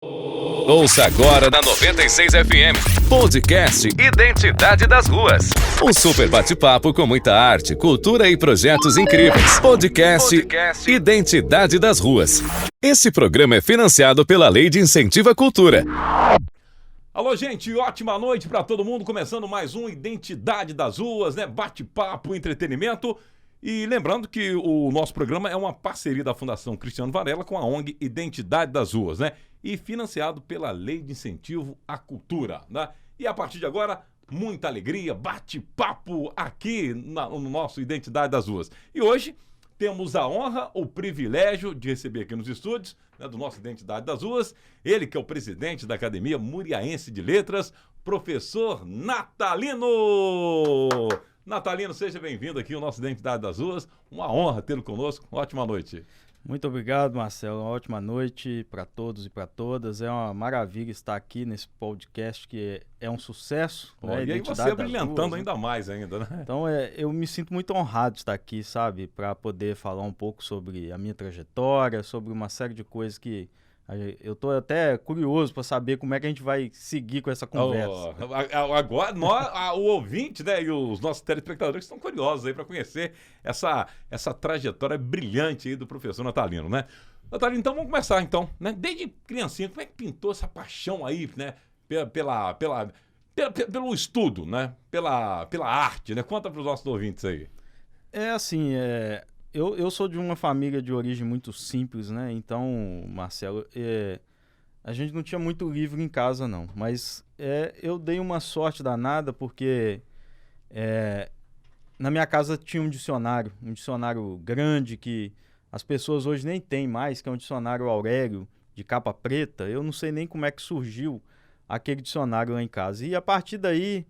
Ouça agora na 96 FM, podcast Identidade das Ruas. Um super bate-papo com muita arte, cultura e projetos incríveis. Podcast Identidade das Ruas. Esse programa é financiado pela Lei de Incentivo à Cultura. Alô, gente, ótima noite para todo mundo. Começando mais um Identidade das Ruas, né? Bate-papo, entretenimento. E lembrando que o nosso programa é uma parceria da Fundação Cristiano Varela com a ONG Identidade das Ruas, né? E financiado pela Lei de Incentivo à Cultura, né? E a partir de agora, muita alegria, bate-papo aqui no nosso Identidade das Ruas. E hoje temos a honra, o privilégio de receber aqui nos estúdios, né, do nosso Identidade das Ruas, ele que é o presidente da Academia Muriaense de Letras, professor Natalino! Natalino, seja bem-vindo aqui ao nosso Identidade das Ruas. Uma honra tê-lo conosco. Ótima noite. Muito obrigado, Marcelo. Uma ótima noite para todos e para todas. É uma maravilha estar aqui nesse podcast que é um sucesso. Né? E aí você brilhantando ainda mais ainda, né? Então, eu me sinto muito honrado de estar aqui, sabe? Para poder falar um pouco sobre a minha trajetória, sobre uma série de coisas que eu estou até curioso para saber como é que a gente vai seguir com essa conversa. Agora, o ouvinte, né, e os nossos telespectadores estão curiosos aí para conhecer essa trajetória brilhante aí do professor Natalino, né? Natalino, então vamos começar, então, né? Desde criancinha, como é que pintou essa paixão aí, né, pelo estudo, né, pela arte, né? Conta para os nossos ouvintes aí. Eu sou de uma família de origem muito simples, né? Então, Marcelo, a gente não tinha muito livro em casa, não. Mas eu dei uma sorte danada porque na minha casa tinha um dicionário grande que as pessoas hoje nem têm mais, que é um dicionário Aurélio, de capa preta. Eu não sei nem como é que surgiu aquele dicionário lá em casa. E a partir daí,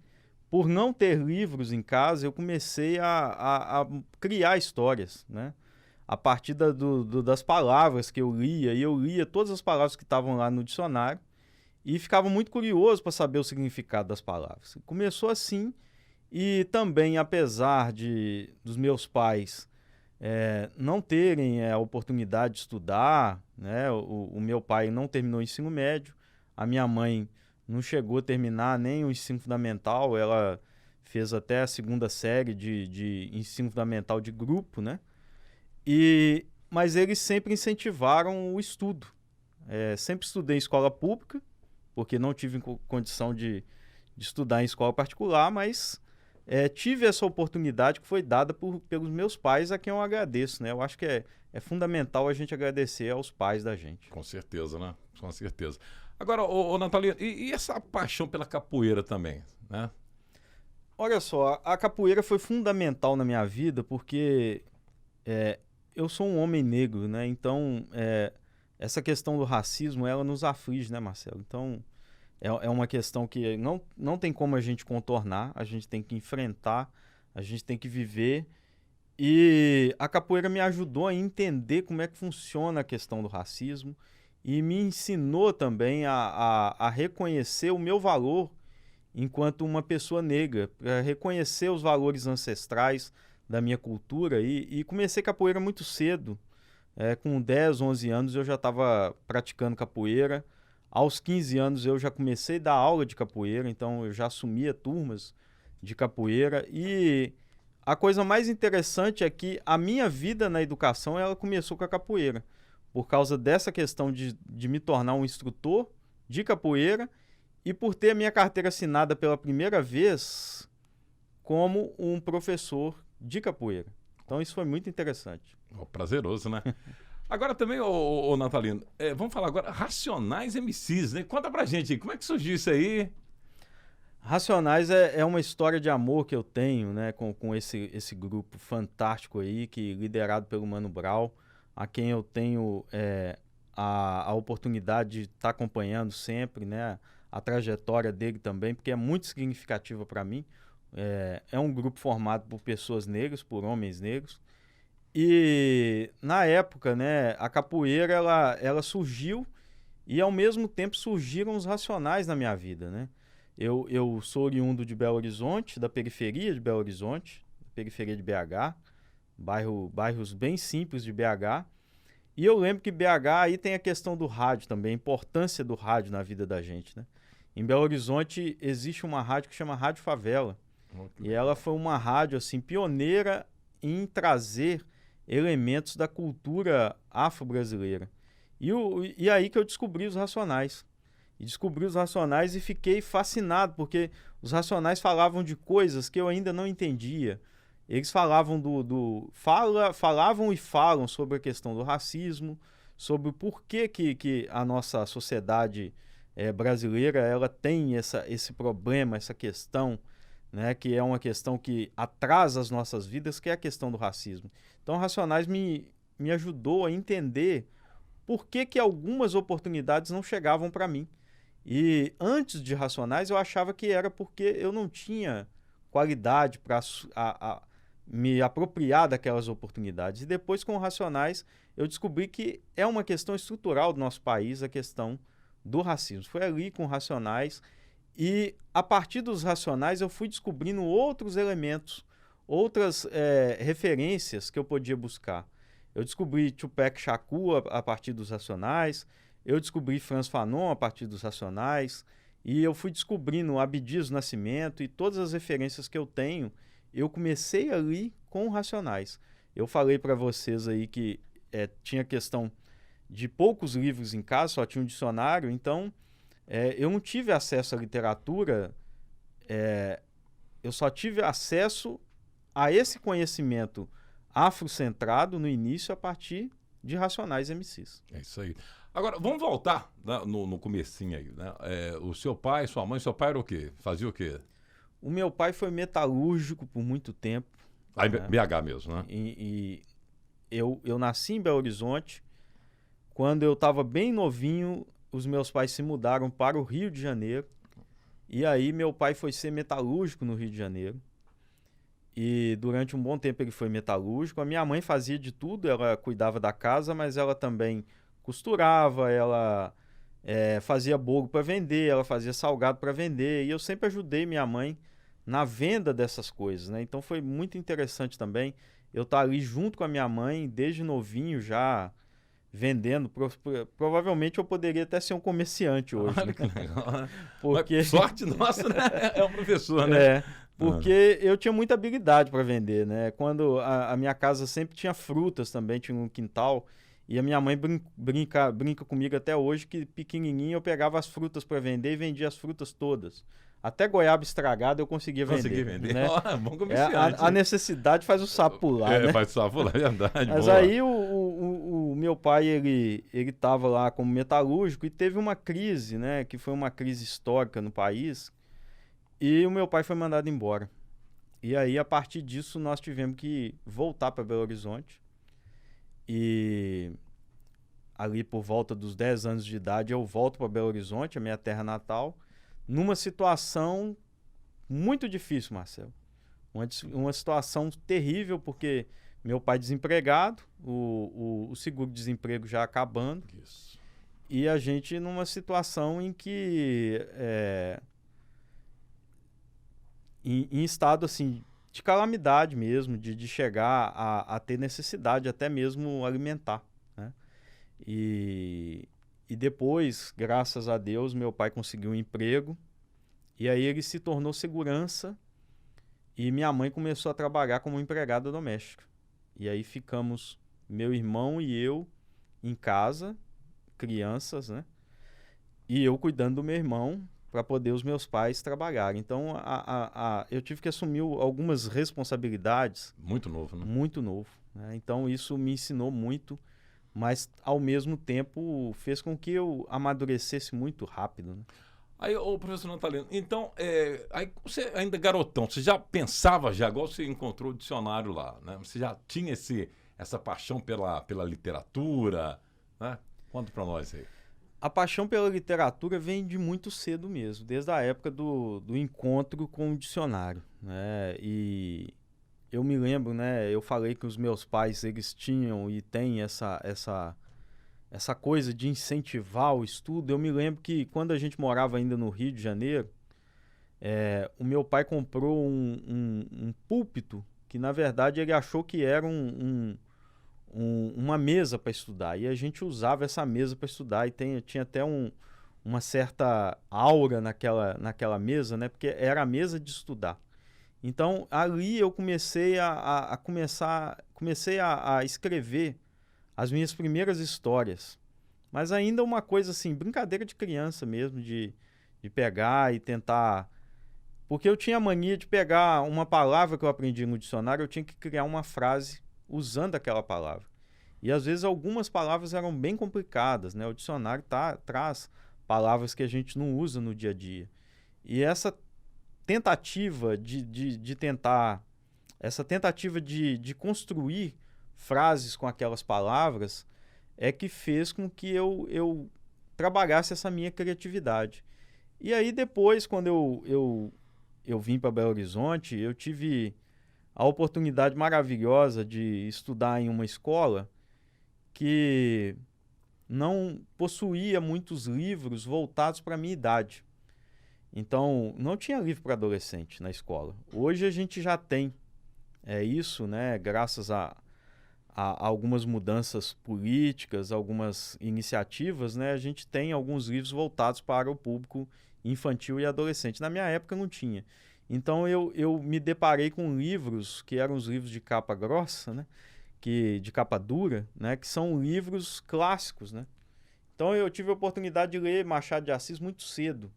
por não ter livros em casa, eu comecei a criar histórias, né? A partir das palavras que eu lia, e eu lia todas as palavras que estavam lá no dicionário e ficava muito curioso para saber o significado das palavras. Começou assim, e também, apesar dos meus pais não terem a oportunidade de estudar, né? O meu pai não terminou o ensino médio, a minha mãe não chegou a terminar nem o ensino fundamental, ela fez até a segunda série de ensino fundamental de grupo, né? Mas eles sempre incentivaram o estudo. Sempre estudei em escola pública, porque não tive condição de estudar em escola particular, mas tive essa oportunidade que foi dada pelos meus pais, a quem eu agradeço, né? Eu acho que é fundamental a gente agradecer aos pais da gente. Com certeza, né? Com certeza. Agora, ô Natalino, e essa paixão pela capoeira também, né? Olha só, a capoeira foi fundamental na minha vida porque eu sou um homem negro, né? Então, essa questão do racismo, ela nos aflige, né, Marcelo? Então, é uma questão que não tem como a gente contornar, a gente tem que enfrentar, a gente tem que viver. E a capoeira me ajudou a entender como é que funciona a questão do racismo, e me ensinou também a reconhecer o meu valor enquanto uma pessoa negra, para reconhecer os valores ancestrais da minha cultura. E comecei capoeira muito cedo, com 10, 11 anos eu já estava praticando capoeira. Aos 15 anos eu já comecei a dar aula de capoeira, então eu já assumia turmas de capoeira. E a coisa mais interessante é que a minha vida na educação ela começou com a capoeira, por causa dessa questão de me tornar um instrutor de capoeira e por ter a minha carteira assinada pela primeira vez como um professor de capoeira. Então isso foi muito interessante. Prazeroso, né? Agora também, ô Natalino, vamos falar agora, Racionais MCs, né? Conta pra gente aí, como é que surgiu isso aí? Racionais é uma história de amor que eu tenho, né, com esse grupo fantástico aí, liderado pelo Mano Brown, a quem eu tenho a oportunidade de estar acompanhando sempre, né, a trajetória dele também, porque é muito significativa para mim. É um grupo formado por pessoas negras, por homens negros. E na época, né, a capoeira ela surgiu e ao mesmo tempo surgiram os Racionais na minha vida, né? Eu sou oriundo de Belo Horizonte, da periferia de Belo Horizonte, periferia de BH, bairros bem simples de BH. E eu lembro que BH aí tem a questão do rádio também, a importância do rádio na vida da gente, né? Em Belo Horizonte existe uma rádio que chama Rádio Favela. E ela foi uma rádio assim pioneira em trazer elementos da cultura afro-brasileira. E aí que eu descobri os Racionais. E descobri os Racionais e fiquei fascinado, porque os Racionais falavam de coisas que eu ainda não entendia. Eles falavam falavam e falam sobre a questão do racismo, sobre o porquê que a nossa sociedade brasileira ela tem esse problema, essa questão, né, que é uma questão que atrasa as nossas vidas, que é a questão do racismo. Então, Racionais me ajudou a entender por que algumas oportunidades não chegavam para mim. E antes de Racionais, eu achava que era porque eu não tinha qualidade para me apropriar daquelas oportunidades. E depois, com Racionais, eu descobri que é uma questão estrutural do nosso país, a questão do racismo. Foi ali com Racionais e, a partir dos Racionais, eu fui descobrindo outros elementos, outras referências que eu podia buscar. Eu descobri Tupac Shakur a partir dos Racionais, eu descobri Frantz Fanon a partir dos Racionais, e eu fui descobrindo Abdias Nascimento e todas as referências que eu tenho, eu comecei ali com Racionais. Eu falei para vocês aí que tinha questão de poucos livros em casa, só tinha um dicionário, então eu não tive acesso à literatura, eu só tive acesso a esse conhecimento afrocentrado no início a partir de Racionais MCs. É isso aí. Agora, vamos voltar, né, no comecinho aí, né? O seu pai, sua mãe, seu pai era o quê? Fazia o quê? O meu pai foi metalúrgico por muito tempo. Aí, né? BH mesmo, né? E eu nasci em Belo Horizonte. Quando eu estava bem novinho, os meus pais se mudaram para o Rio de Janeiro. E aí meu pai foi ser metalúrgico no Rio de Janeiro. E durante um bom tempo ele foi metalúrgico. A minha mãe fazia de tudo, ela cuidava da casa, mas ela também costurava, ela fazia bolo para vender, ela fazia salgado para vender. E eu sempre ajudei minha mãe na venda dessas coisas, né? Então foi muito interessante também eu estar ali junto com a minha mãe, desde novinho já vendendo. Provavelmente eu poderia até ser um comerciante hoje. Olha né? que legal. Porque... Mas sorte nossa, né? É um professor, né? Porque eu tinha muita habilidade para vender, né? Quando a minha casa sempre tinha frutas também, tinha um quintal. E a minha mãe brinca comigo até hoje que pequenininho eu pegava as frutas para vender e vendia as frutas todas. Até goiaba estragada eu conseguia vender. Consegui vender. Né? Bom comerciante. A necessidade faz o sapo pular, né? Faz o sapo pular, é verdade. Mas boa. aí o meu pai, ele estava lá como metalúrgico e teve uma crise, né? Que foi uma crise histórica no país. E o meu pai foi mandado embora. E aí, a partir disso, nós tivemos que voltar para Belo Horizonte. E ali por volta dos 10 anos de idade, eu volto para Belo Horizonte, a minha terra natal, numa situação muito difícil, Marcelo. Uma situação terrível, porque meu pai desempregado, o seguro-desemprego já acabando. Isso. E a gente numa situação em que... Em estado assim de calamidade mesmo, de chegar a ter necessidade até mesmo alimentar, né? E depois, graças a Deus, meu pai conseguiu um emprego e aí ele se tornou segurança e minha mãe começou a trabalhar como empregada doméstica. E aí ficamos, meu irmão e eu, em casa, crianças, né? E eu cuidando do meu irmão, para poder os meus pais trabalharem. Então, eu tive que assumir algumas responsabilidades. Muito novo, né? Muito novo. Né? Então, isso me ensinou muito, mas, ao mesmo tempo, fez com que eu amadurecesse muito rápido. Né? Aí, ô professor Natalino, então, aí você ainda garotão, você já pensava, igual você encontrou o dicionário lá, né? Você já tinha essa paixão pela literatura, né? Conta para nós aí. A paixão pela literatura vem de muito cedo mesmo, desde a época do encontro com o dicionário, né? E eu me lembro, né? Eu falei que os meus pais, eles tinham e têm essa coisa de incentivar o estudo. Eu me lembro que quando a gente morava ainda no Rio de Janeiro, o meu pai comprou um púlpito que, na verdade, ele achou que era uma mesa para estudar. E a gente usava essa mesa para estudar e tinha até uma certa aura naquela mesa, né? Porque era a mesa de estudar. Então, ali eu comecei a escrever as minhas primeiras histórias. Mas ainda uma coisa assim, brincadeira de criança mesmo, de pegar e tentar... Porque eu tinha a mania de pegar uma palavra que eu aprendi no dicionário, eu tinha que criar uma frase usando aquela palavra. E às vezes algumas palavras eram bem complicadas, né? O dicionário traz palavras que a gente não usa no dia a dia. E essa tentativa de construir frases com aquelas palavras é que fez com que eu trabalhasse essa minha criatividade. E aí depois, quando eu vim para Belo Horizonte, eu tive a oportunidade maravilhosa de estudar em uma escola que não possuía muitos livros voltados para a minha idade. Então, não tinha livro para adolescente na escola. Hoje a gente já tem isso, né? Graças a algumas mudanças políticas, algumas iniciativas, né? A gente tem alguns livros voltados para o público infantil e adolescente. Na minha época não tinha. Então, eu me deparei com livros que eram os livros de capa grossa, né? De capa dura, né? Que são livros clássicos, né? Então, eu tive a oportunidade de ler Machado de Assis muito cedo.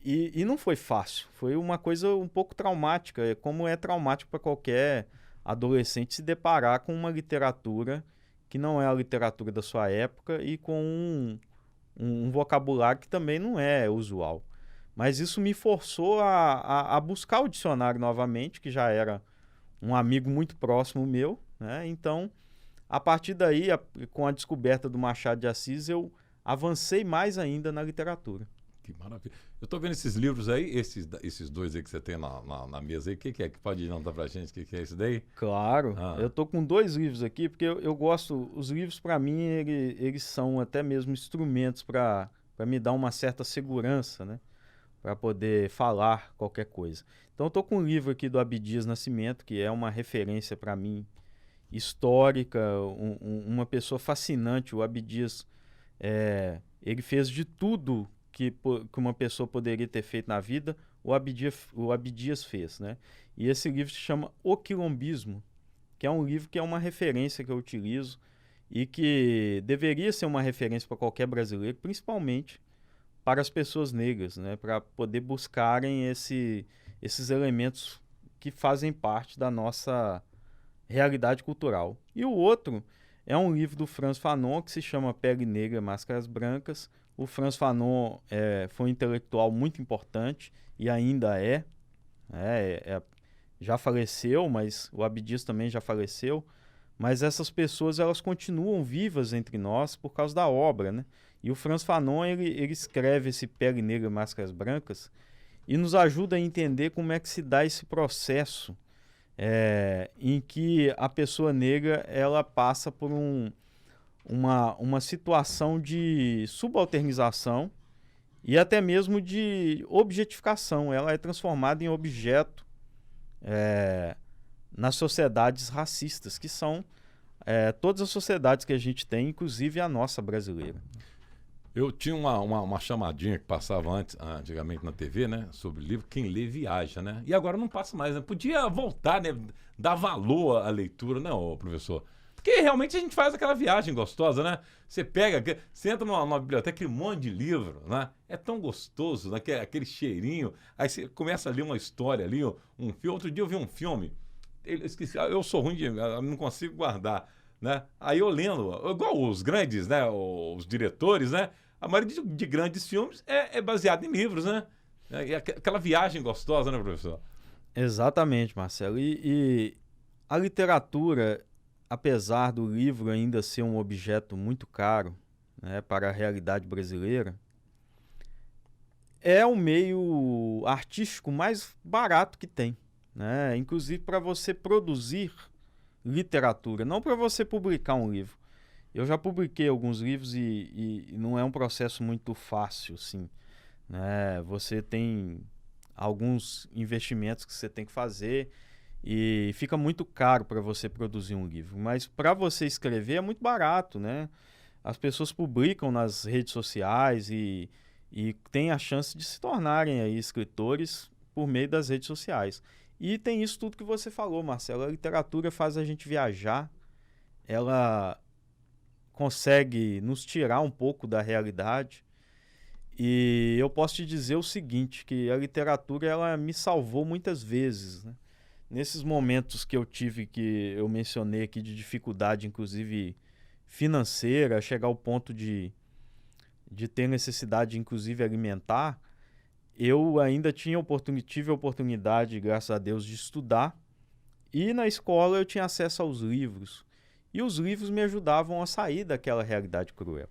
E não foi fácil, foi uma coisa um pouco traumática, como é traumático para qualquer adolescente se deparar com uma literatura que não é a literatura da sua época e com um vocabulário que também não é usual. Mas isso me forçou a buscar o dicionário novamente, que já era um amigo muito próximo meu, né? Então, a partir daí, com a descoberta do Machado de Assis, eu avancei mais ainda na literatura. Que maravilha. Eu estou vendo esses livros aí, esses dois aí que você tem na mesa aí. O que é? Que pode adiantar pra gente? O que é esse daí? Claro. Eu tô com 2 livros aqui, porque eu gosto... Os livros, para mim, eles são até mesmo instrumentos para me dar uma certa segurança, né? Para poder falar qualquer coisa. Então, eu tô com um livro aqui do Abdias Nascimento, que é uma referência para mim histórica, uma pessoa fascinante. O Abdias, ele fez de tudo que uma pessoa poderia ter feito na vida, o Abdias fez, né? E esse livro se chama O Quilombismo, que é um livro que é uma referência que eu utilizo e que deveria ser uma referência para qualquer brasileiro, principalmente para as pessoas negras, né? Para poder buscarem esses elementos que fazem parte da nossa realidade cultural. E o outro é um livro do Frantz Fanon que se chama Pele Negra, Máscaras Brancas. O Frantz Fanon foi um intelectual muito importante e ainda já faleceu, mas o Abdias também já faleceu. Mas essas pessoas, elas continuam vivas entre nós por causa da obra, né? E o Frantz Fanon, ele escreve esse Pele Negra, Máscaras Brancas e nos ajuda a entender como é que se dá esse processo em que a pessoa negra, ela passa por uma situação de subalternização e até mesmo de objetificação. Ela é transformada em objeto nas sociedades racistas, que são todas as sociedades que a gente tem, inclusive a nossa brasileira. Eu tinha uma chamadinha que passava antigamente na TV, né? Sobre o livro Quem Lê Viaja, né? E agora não passa mais, né? Podia voltar, né? Dar valor à leitura, né, professor? Porque realmente a gente faz aquela viagem gostosa, né? Você pega, você entra numa biblioteca, aquele monte de livro, né? É tão gostoso, né? Aquele cheirinho. Aí você começa a ler uma história ali, um filme. Outro dia eu vi um filme, esqueci, eu sou ruim não consigo guardar, né? Aí eu lendo, igual os grandes, né? Os diretores, né? A maioria de grandes filmes é baseada em livros, né? Aquela viagem gostosa, né, professor? Exatamente, Marcelo. E a literatura, apesar do livro ainda ser um objeto muito caro, né, para a realidade brasileira, é o meio artístico mais barato que tem, né? Inclusive para você produzir literatura, não para você publicar um livro. Eu já publiquei alguns livros e não é um processo muito fácil, sim, né? Você tem alguns investimentos que você tem que fazer e fica muito caro para você produzir um livro. Mas para você escrever é muito barato, né? As pessoas publicam nas redes sociais e têm a chance de se tornarem aí escritores por meio das redes sociais. E tem isso tudo que você falou, Marcelo. A literatura faz a gente viajar, ela consegue nos tirar um pouco da realidade. E eu posso te dizer o seguinte, que a literatura ela me salvou muitas vezes, né? Nesses momentos que eu tive, que eu mencionei aqui, de dificuldade, inclusive financeira, chegar ao ponto de ter necessidade, inclusive alimentar, eu ainda tive a oportunidade, graças a Deus, de estudar. E na escola eu tinha acesso aos livros. E os livros me ajudavam a sair daquela realidade cruel.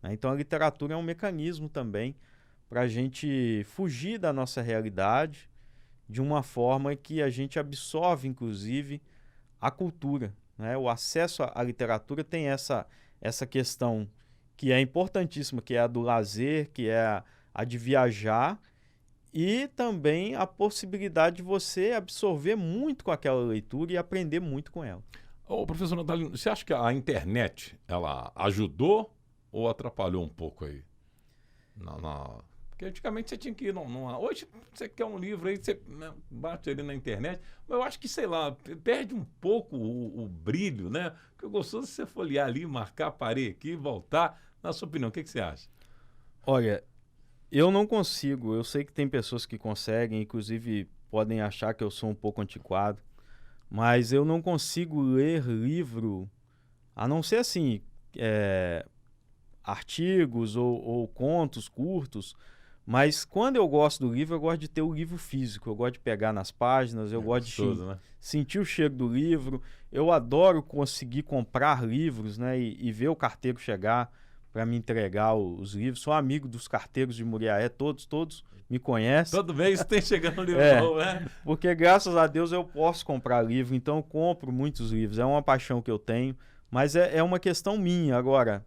Então a literatura é um mecanismo também para a gente fugir da nossa realidade de uma forma que a gente absorve, inclusive, a cultura, né? O acesso à literatura tem essa questão que é importantíssima, que é a do lazer, que é a de viajar, e também a possibilidade de você absorver muito com aquela leitura e aprender muito com ela. Ô, professor Natalino, você acha que a internet ela ajudou ou atrapalhou um pouco aí? Porque antigamente você tinha que ir hoje você quer um livro aí, você bate ali na internet, mas eu acho que, sei lá, perde um pouco o brilho, né? Porque eu gostoso de você folhear ali, marcar, parei aqui, voltar. Na sua opinião, o que você acha? Olha, eu não consigo. Eu sei que tem pessoas que conseguem, inclusive podem achar que eu sou um pouco antiquado, mas eu não consigo ler livro, a não ser assim, artigos ou contos curtos, mas quando eu gosto do livro, eu gosto de ter o livro físico, eu gosto de pegar nas páginas, eu gosto de sentir o cheiro do livro, eu adoro conseguir comprar livros, né, e ver o carteiro chegar para me entregar os livros. Sou amigo dos carteiros de Muriaé, todos me conhecem. Todo mês tem chegando um livro novo, né? Porque graças a Deus eu posso comprar livro, então eu compro muitos livros, é uma paixão que eu tenho, mas é uma questão minha. Agora,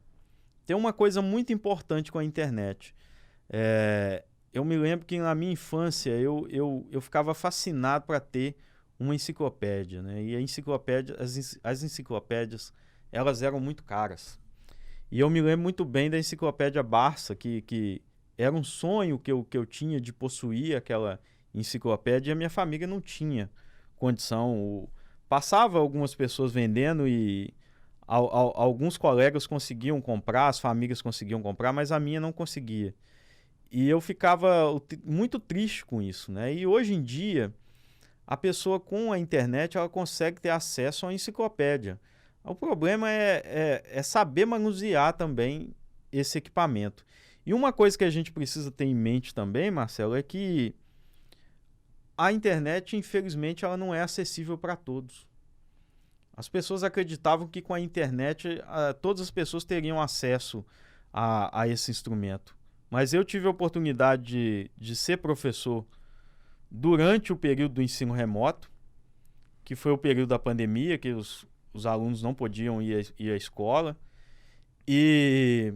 tem uma coisa muito importante com a internet. Eu me lembro que na minha infância eu ficava fascinado para ter uma enciclopédia, né? E as enciclopédias, elas eram muito caras. E eu me lembro muito bem da enciclopédia Barça, que era um sonho que eu tinha de possuir aquela enciclopédia, e a minha família não tinha condição. Passava algumas pessoas vendendo e alguns colegas conseguiam comprar, as famílias conseguiam comprar, mas a minha não conseguia. E eu ficava muito triste com isso, né? E hoje em dia, a pessoa com a internet, ela consegue ter acesso à enciclopédia. O problema é saber manusear também esse equipamento. E uma coisa que a gente precisa ter em mente também, Marcelo, é que a internet, infelizmente, ela não é acessível para todos. As pessoas acreditavam que com a internet todas as pessoas teriam acesso a esse instrumento. Mas eu tive a oportunidade de ser professor durante o período do ensino remoto, que foi o período da pandemia, que os alunos não podiam ir à escola. E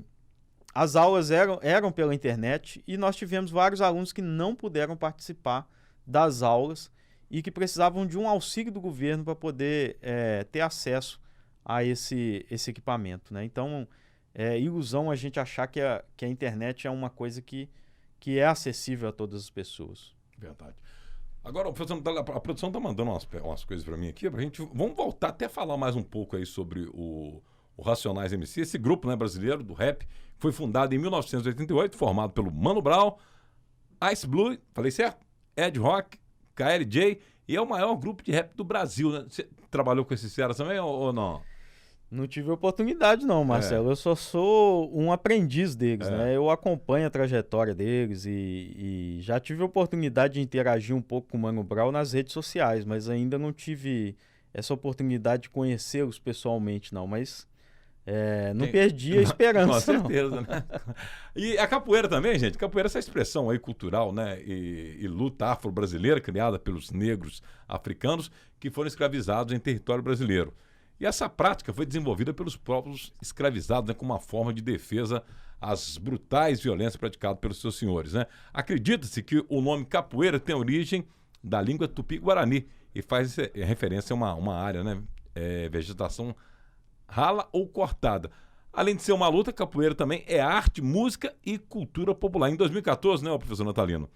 as aulas eram pela internet, e nós tivemos vários alunos que não puderam participar das aulas e que precisavam de um auxílio do governo para poder ter acesso a esse equipamento, né? Então, é ilusão a gente achar que a internet é uma coisa que é acessível a todas as pessoas. Verdade. Agora, a produção está mandando umas coisas para mim aqui, vamos voltar até falar mais um pouco aí sobre o Racionais MC, esse grupo, né, brasileiro do rap, foi fundado em 1988, formado pelo Mano Brown, Ice Blue, falei certo? Ed Rock, KLJ, e é o maior grupo de rap do Brasil, né? Você trabalhou com esses caras também ou não? Não tive oportunidade não, Marcelo. Eu só sou um aprendiz deles, né? Eu acompanho a trajetória deles e já tive a oportunidade de interagir um pouco com o Mano Brown nas redes sociais, mas ainda não tive essa oportunidade de conhecê-los pessoalmente, não. Mas não perdi a esperança. Com certeza, né? E a capoeira também, gente. Capoeira é essa expressão aí cultural, né? E luta afro-brasileira criada pelos negros africanos que foram escravizados em território brasileiro. E essa prática foi desenvolvida pelos próprios escravizados, né, como uma forma de defesa às brutais violências praticadas pelos seus senhores, né? Acredita-se que o nome capoeira tem origem da língua tupi-guarani e faz referência a uma área, né? Vegetação rala ou cortada. Além de ser uma luta, capoeira também é arte, música e cultura popular. Em 2014, né, professor Natalino,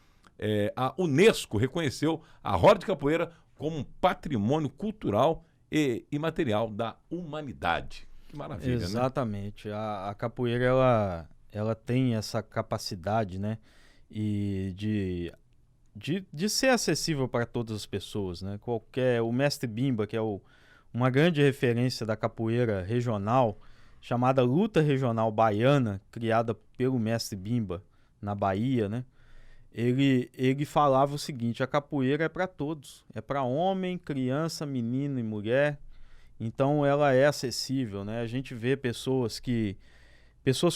a Unesco reconheceu a roda de capoeira como um patrimônio cultural e imaterial da humanidade. Que maravilha, Exatamente. Né? A capoeira, ela tem essa capacidade, né? E de ser acessível para todas as pessoas, né? O mestre Bimba, que é uma grande referência da capoeira regional, chamada Luta Regional Baiana, criada pelo mestre Bimba na Bahia, né? Ele falava o seguinte: a capoeira é para todos, é para homem, criança, menino e mulher. Então ela é acessível, né? A gente vê pessoas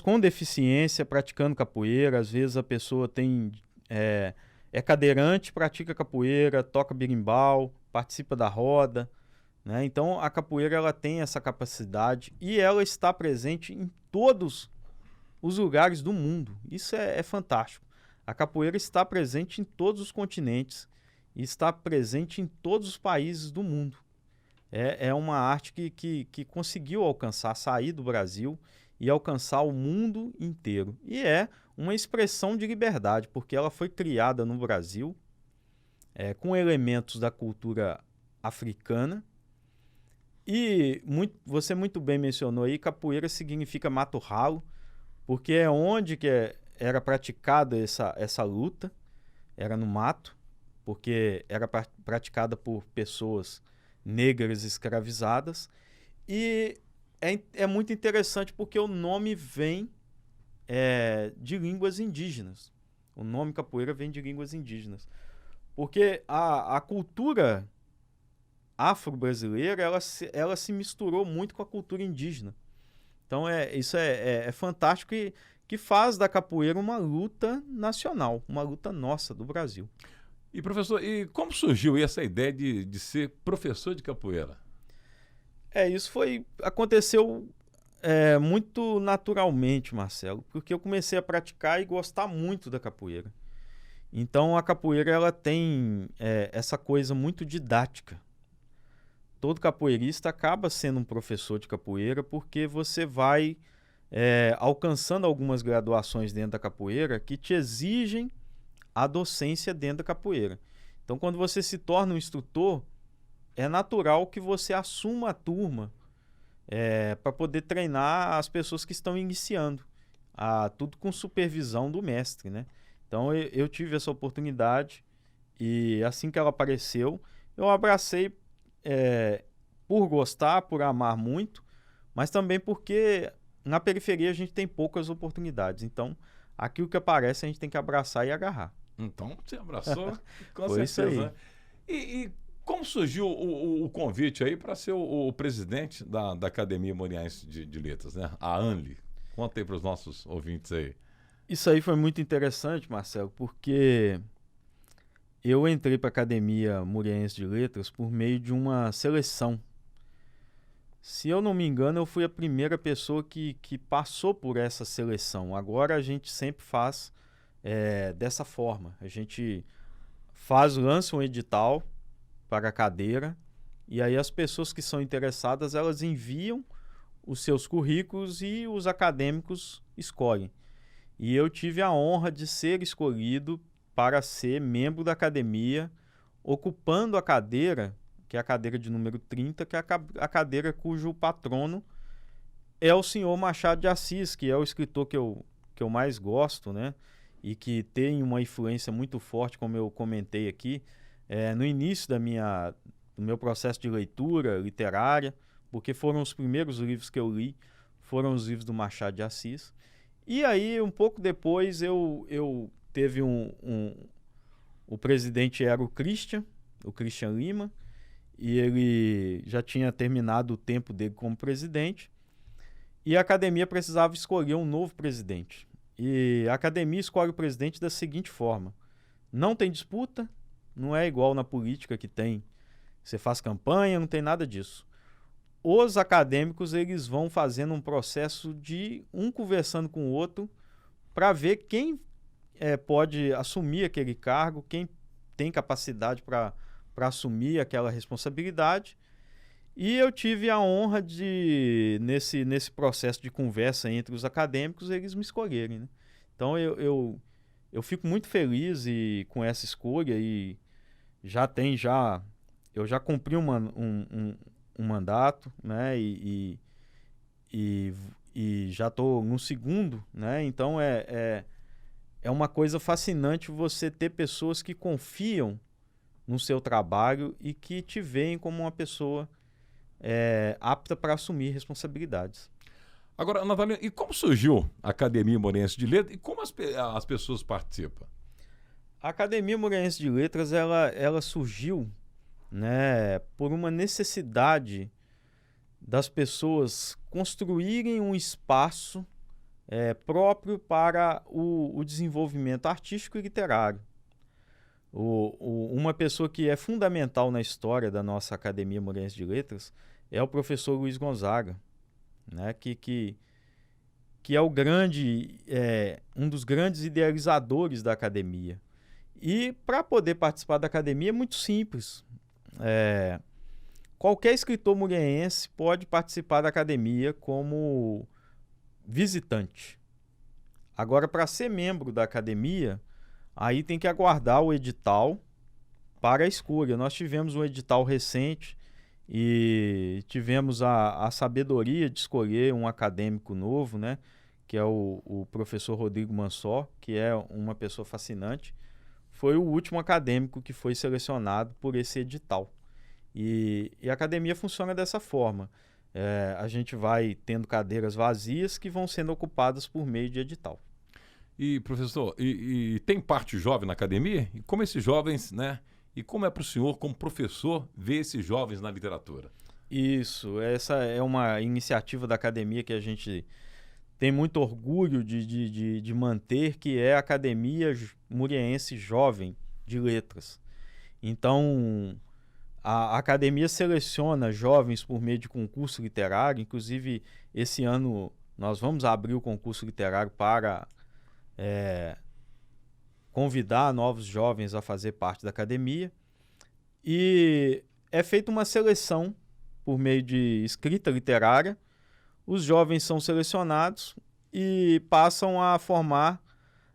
com deficiência praticando capoeira. Às vezes a pessoa é cadeirante, pratica capoeira, toca berimbau, participa da roda, né? Então a capoeira, ela tem essa capacidade e ela está presente em todos os lugares do mundo. Isso é fantástico. A capoeira está presente em todos os continentes e está presente em todos os países do mundo. É uma arte que conseguiu sair do Brasil e alcançar o mundo inteiro. E é uma expressão de liberdade, porque ela foi criada no Brasil com elementos da cultura africana. E você muito bem mencionou aí, capoeira significa mato ralo, porque é onde era praticada essa luta, era no mato, porque era praticada por pessoas negras escravizadas. E é muito interessante porque o nome vem de línguas indígenas. O nome capoeira vem de línguas indígenas. Porque a cultura afro-brasileira, ela se misturou muito com a cultura indígena. Então isso é fantástico e que faz da capoeira uma luta nacional, uma luta nossa, do Brasil. E professor, e como surgiu essa ideia de ser professor de capoeira? Isso aconteceu muito naturalmente, Marcelo, porque eu comecei a praticar e gostar muito da capoeira. Então a capoeira, ela tem essa coisa muito didática. Todo capoeirista acaba sendo um professor de capoeira porque você vai alcançando algumas graduações dentro da capoeira que te exigem a docência dentro da capoeira. Então, quando você se torna um instrutor, é natural que você assuma a turma para poder treinar as pessoas que estão iniciando, tudo com supervisão do mestre, né? Então, eu tive essa oportunidade e assim que ela apareceu, eu abracei por gostar, por amar muito, mas também porque na periferia a gente tem poucas oportunidades. Então, aquilo que aparece a gente tem que abraçar e agarrar. Então, você abraçou, com Foi certeza. E como surgiu o convite aí para ser o presidente da Academia Moreirense de Letras, né? A ANLE. Conta aí para os nossos ouvintes aí. Isso aí foi muito interessante, Marcelo, porque eu entrei para a Academia Moreirense de Letras por meio de uma seleção. Se eu não me engano, eu fui a primeira pessoa que passou por essa seleção. Agora a gente sempre faz dessa forma. A gente lança um edital para a cadeira e aí as pessoas que são interessadas, elas enviam os seus currículos e os acadêmicos escolhem. E eu tive a honra de ser escolhido para ser membro da academia, ocupando a cadeira, que é a cadeira de número 30, que é a cadeira cujo patrono é o senhor Machado de Assis, que é o escritor que eu mais gosto, né? E que tem uma influência muito forte, como eu comentei aqui, no início do meu processo de leitura literária, porque foram os primeiros livros que eu li, foram os livros do Machado de Assis. E aí, um pouco depois, eu teve o presidente era o Christian Lima, e ele já tinha terminado o tempo dele como presidente, e a academia precisava escolher um novo presidente. E a academia escolhe o presidente da seguinte forma: não tem disputa, não é igual na política que você faz campanha, não tem nada disso. Os acadêmicos, eles vão fazendo um processo de um conversando com o outro para ver quem pode assumir aquele cargo, quem tem capacidade para para assumir aquela responsabilidade. E eu tive a honra de, nesse processo de conversa entre os acadêmicos, eles me escolherem, né? Então eu fico muito feliz com essa escolha e eu já cumpri um mandato, né? E já estou no segundo, né? Então é uma coisa fascinante você ter pessoas que confiam no seu trabalho e que te veem como uma pessoa apta para assumir responsabilidades. Agora, Natalino, e como surgiu a Academia Moreirense de Letras e como as pessoas participam? A Academia Moreirense de Letras ela surgiu, né, por uma necessidade das pessoas construírem um espaço próprio para o desenvolvimento artístico e literário. Uma pessoa que é fundamental na história da nossa Academia Moreirense de Letras é o professor Luiz Gonzaga, né, que é um dos grandes idealizadores da academia. E para poder participar da academia é muito simples. Qualquer escritor moreirense pode participar da academia como visitante. Agora, para ser membro da academia, aí tem que aguardar o edital para a escolha. Nós tivemos um edital recente e tivemos a sabedoria de escolher um acadêmico novo, né, que é o professor Rodrigo Mansó, que é uma pessoa fascinante. Foi o último acadêmico que foi selecionado por esse edital. E a academia funciona dessa forma. A gente vai tendo cadeiras vazias que vão sendo ocupadas por meio de edital. E, professor, e tem parte jovem na academia? E como esses jovens, né? E como é para o senhor, como professor, ver esses jovens na literatura? Isso, essa é uma iniciativa da academia que a gente tem muito orgulho de manter, que é a Academia Moreirense Jovem de Letras. Então, a academia seleciona jovens por meio de concurso literário. Inclusive, esse ano nós vamos abrir o concurso literário para convidar novos jovens a fazer parte da academia. E é feita uma seleção por meio de escrita literária. Os jovens são selecionados e passam a formar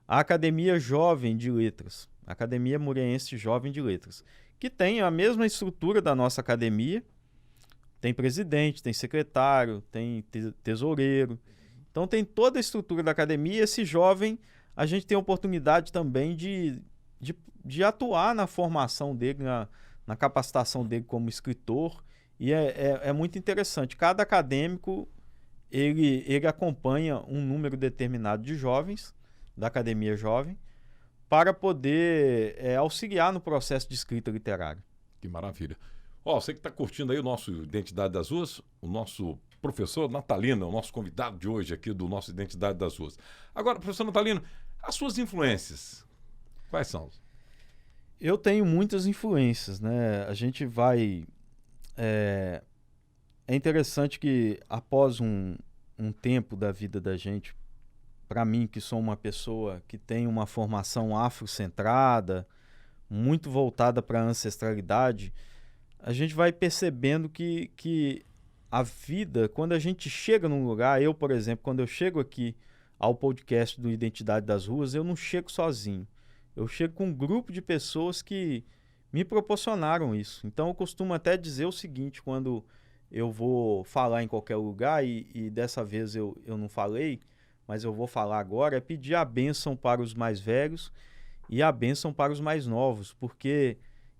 a Academia Jovem de Letras, Academia Moreirense Jovem de Letras, que tem a mesma estrutura da nossa academia. Tem presidente, tem secretário, tem tesoureiro. Então tem toda a estrutura da academia. Esse jovem, a gente tem a oportunidade também de atuar na formação dele, na capacitação dele como escritor. E é muito interessante. Cada acadêmico ele acompanha um número determinado de jovens da Academia Jovem para poder auxiliar no processo de escrita literária. Que maravilha. Você que está curtindo aí o nosso Identidade das Ruas, o nosso professor Natalino, o nosso convidado de hoje aqui do nosso Identidade das Ruas. Agora, professor Natalino, as suas influências, quais são? Eu tenho muitas influências, né? A gente vai... É interessante que após um tempo da vida da gente, para mim, que sou uma pessoa que tem uma formação afrocentrada, muito voltada para a ancestralidade, a gente vai percebendo que a vida, quando a gente chega num lugar, eu, por exemplo, quando eu chego aqui ao podcast do Identidade das Ruas, eu não chego sozinho. Eu chego com um grupo de pessoas que me proporcionaram isso. Então eu costumo até dizer o seguinte, quando eu vou falar em qualquer lugar, e dessa vez eu não falei, mas eu vou falar agora, é pedir a bênção para os mais velhos e a bênção para os mais novos, porque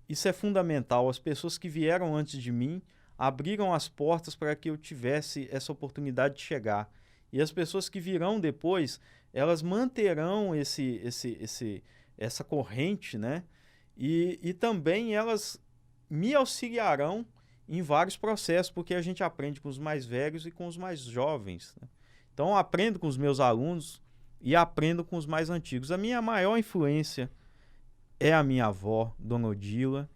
isso é fundamental. As pessoas que vieram antes de mim abriram as portas para que eu tivesse essa oportunidade de chegar. E as pessoas que virão depois, elas manterão essa corrente, né? E também elas me auxiliarão em vários processos, porque a gente aprende com os mais velhos e com os mais jovens, né? Então eu aprendo com os meus alunos e aprendo com os mais antigos. A minha maior influência é a minha avó, Dona Odila,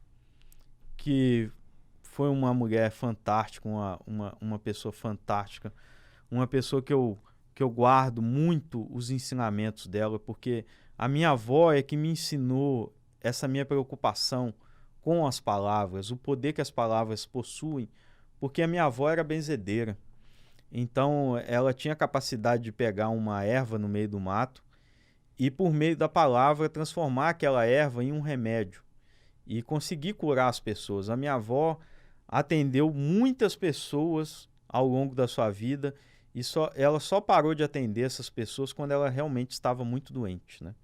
que foi uma mulher fantástica, uma pessoa fantástica, uma pessoa que eu guardo muito os ensinamentos dela, porque a minha avó é que me ensinou essa minha preocupação com as palavras, o poder que as palavras possuem, porque a minha avó era benzedeira. Então, ela tinha a capacidade de pegar uma erva no meio do mato e, por meio da palavra, transformar aquela erva em um remédio e conseguir curar as pessoas. A minha avó atendeu muitas pessoas ao longo da sua vida e ela só parou de atender essas pessoas quando ela realmente estava muito doente, né?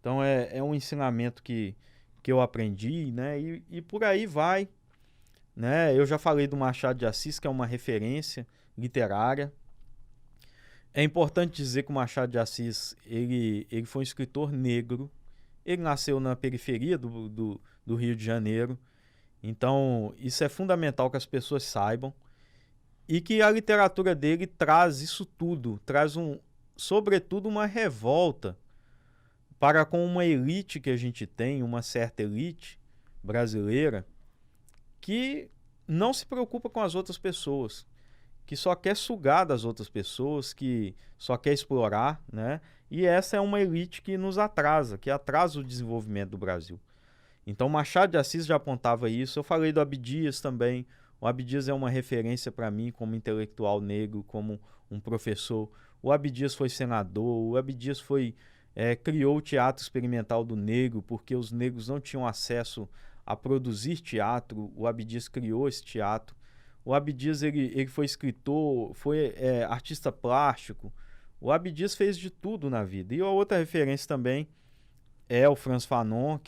Então, é um ensinamento que eu aprendi, né? E por aí vai, né? Eu já falei do Machado de Assis, que é uma referência literária. É importante dizer que o Machado de Assis, ele foi um escritor negro. Ele nasceu na periferia do Rio de Janeiro. Então, isso é fundamental que as pessoas saibam. E que a literatura dele traz isso tudo, traz sobretudo uma revolta para com uma elite que a gente tem, uma certa elite brasileira, que não se preocupa com as outras pessoas, que só quer sugar das outras pessoas, que só quer explorar, né? E essa é uma elite que nos atrasa, que atrasa o desenvolvimento do Brasil. Então, Machado de Assis já apontava isso. Eu falei do Abdias também. O Abdias é uma referência para mim como intelectual negro, como um professor. O Abdias foi senador, o Abdias criou o Teatro Experimental do Negro, porque os negros não tinham acesso a produzir teatro. O Abdias criou esse teatro. O Abdias ele foi escritor, foi artista plástico. O Abdias fez de tudo na vida. E a outra referência também é o Frantz Fanon,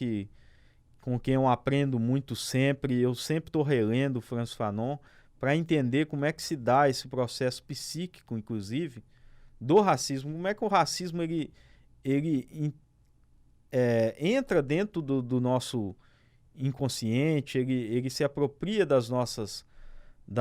com quem eu aprendo muito sempre. Eu sempre estou relendo o Frantz Fanon para entender como é que se dá esse processo psíquico, inclusive, do racismo. Como é que o racismo entra dentro do nosso inconsciente, ele se apropria da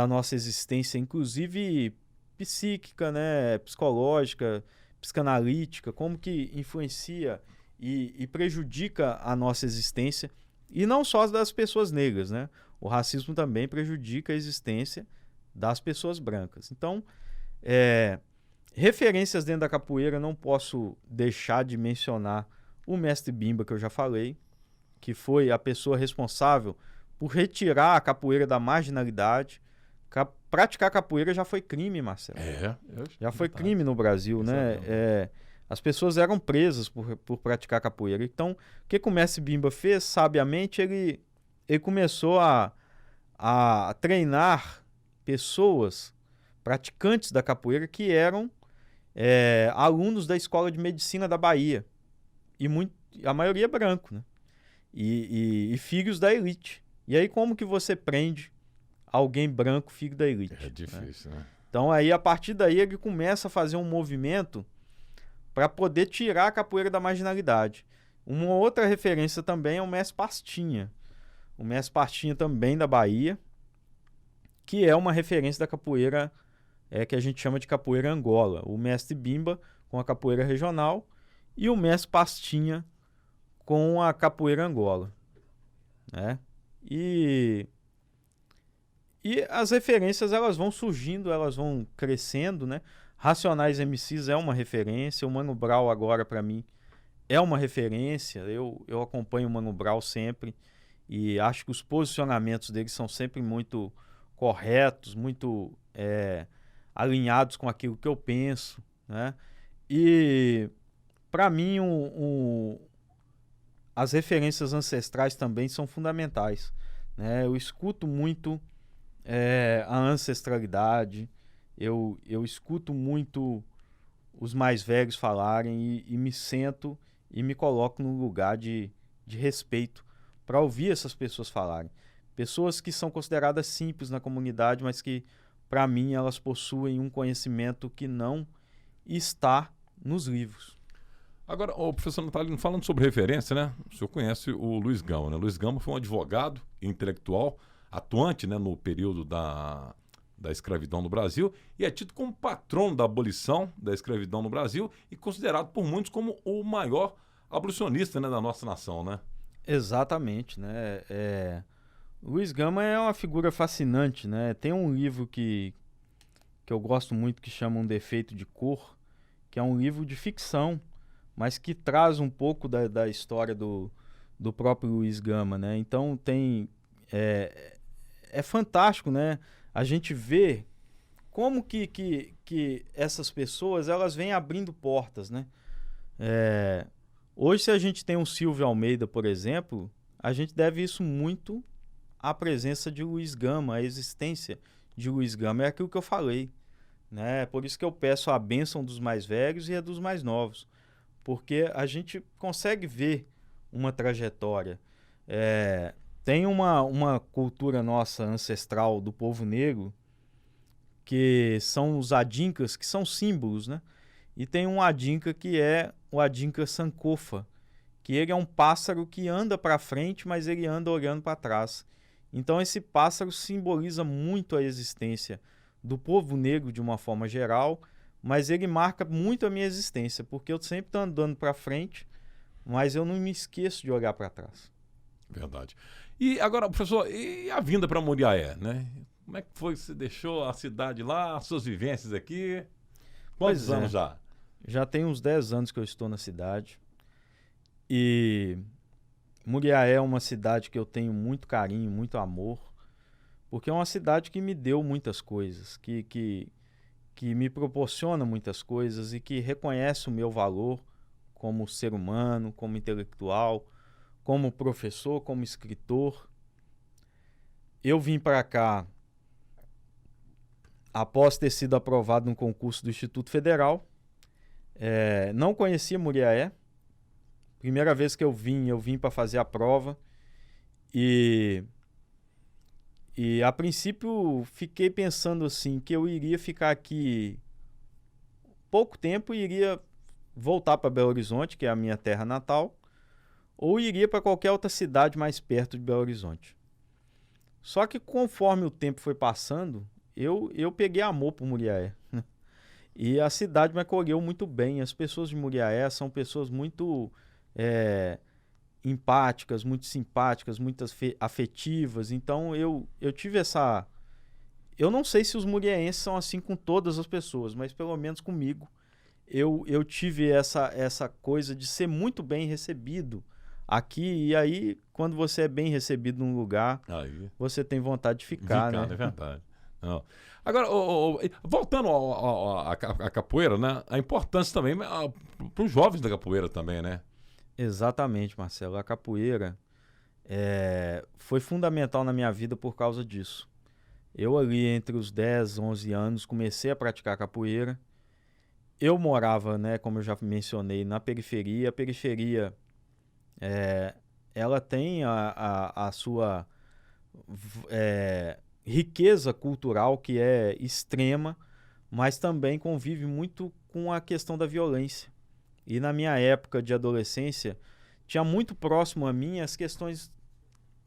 nossa existência, inclusive psíquica, né, psicológica, psicanalítica, como que influencia e prejudica a nossa existência, e não só das pessoas negras, né? O racismo também prejudica a existência das pessoas brancas. Então, referências dentro da capoeira, não posso deixar de mencionar o mestre Bimba, que eu já falei, que foi a pessoa responsável por retirar a capoeira da marginalidade. Praticar capoeira já foi crime, Marcelo. Já foi crime no Brasil, né? As pessoas eram presas por praticar capoeira. Então, o que o mestre Bimba fez? Sabiamente, ele começou a treinar pessoas, praticantes da capoeira, que eram alunos da Escola de Medicina da Bahia. E a maioria branco, né? E filhos da elite. E aí, como que você prende alguém branco, filho da elite? É difícil, né? Então, aí, a partir daí, ele começa a fazer um movimento para poder tirar a capoeira da marginalidade. Uma outra referência também é o mestre Pastinha. O mestre Pastinha também da Bahia, que é uma referência da capoeira que a gente chama de capoeira Angola. O mestre Bimba com a capoeira regional e o mestre Pastinha com a capoeira Angola, né? E as referências, elas vão surgindo, elas vão crescendo, né? Racionais MCs é uma referência, o Mano Brown agora para mim é uma referência. Eu acompanho o Mano Brown sempre e acho que os posicionamentos dele são sempre muito corretos, muito alinhados com aquilo que eu penso, né? E para mim as referências ancestrais também são fundamentais, né? Eu escuto muito a ancestralidade, eu escuto muito os mais velhos falarem e me sento e me coloco num lugar de respeito para ouvir essas pessoas falarem. Pessoas que são consideradas simples na comunidade, mas que, para mim, elas possuem um conhecimento que não está nos livros. Agora, o professor Natalino, falando sobre referência, né? O senhor conhece o Luiz Gama, né? Luiz Gama foi um advogado intelectual atuante, né, no período da escravidão no Brasil e é tido como patrono da abolição da escravidão no Brasil e considerado por muitos como o maior abolicionista, né, da nossa nação, né? Exatamente, né? Luiz Gama é uma figura fascinante, né? Tem um livro que eu gosto muito que chama Um Defeito de Cor, que é um livro de ficção, mas que traz um pouco da história do do próprio Luiz Gama, né? Então é fantástico, né? A gente vê como que essas pessoas elas vêm abrindo portas, né? Hoje, se a gente tem um Silvio Almeida, por exemplo, a gente deve isso muito à presença de Luiz Gama, à existência de Luiz Gama. É aquilo que eu falei, né? Por isso que eu peço a bênção dos mais velhos e a dos mais novos, porque a gente consegue ver uma trajetória. Tem uma cultura nossa ancestral do povo negro, que são os adincas, que são símbolos, né? E tem um adinca que é o adinca sankofa, que ele é um pássaro que anda para frente, mas ele anda olhando para trás. Então esse pássaro simboliza muito a existência do povo negro de uma forma geral, mas ele marca muito a minha existência, porque eu sempre estou andando para frente, mas eu não me esqueço de olhar para trás. Verdade. E agora, professor, e a vinda para Muriaé, né? Como é que foi que você deixou a cidade lá, as suas vivências aqui? Quantos anos já? Já tem uns 10 anos que eu estou na cidade. E Muriaé é uma cidade que eu tenho muito carinho, muito amor, porque é uma cidade que me deu muitas coisas, que me proporciona muitas coisas e que reconhece o meu valor como ser humano, como intelectual, como professor, como escritor. Eu vim para cá após ter sido aprovado no concurso do Instituto Federal. Não conhecia Muriaé. Primeira vez que eu vim para fazer a prova. E a princípio fiquei pensando assim, que eu iria ficar aqui pouco tempo e iria voltar para Belo Horizonte, que é a minha terra natal, ou iria para qualquer outra cidade mais perto de Belo Horizonte. Só que conforme o tempo foi passando, eu peguei amor por Muriaé. E a cidade me acolheu muito bem. As pessoas de Muriaé são pessoas muito empáticas, muito simpáticas, muito afetivas. Então eu tive essa... Eu não sei se os muriaenses são assim com todas as pessoas, mas pelo menos comigo eu tive essa coisa de ser muito bem recebido aqui. E aí, quando você é bem recebido num lugar, você tem vontade de ficar, né? É verdade. Não. Agora, voltando à capoeira, né? A importância também para os jovens da capoeira também, né? Exatamente, Marcelo. A capoeira foi fundamental na minha vida por causa disso. Eu ali entre os 10, 11 anos comecei a praticar capoeira. Eu morava, né, como eu já mencionei, na periferia. A periferia, ela tem a sua riqueza cultural que é extrema, mas também convive muito com a questão da violência. E na minha época de adolescência, tinha muito próximo a mim as questões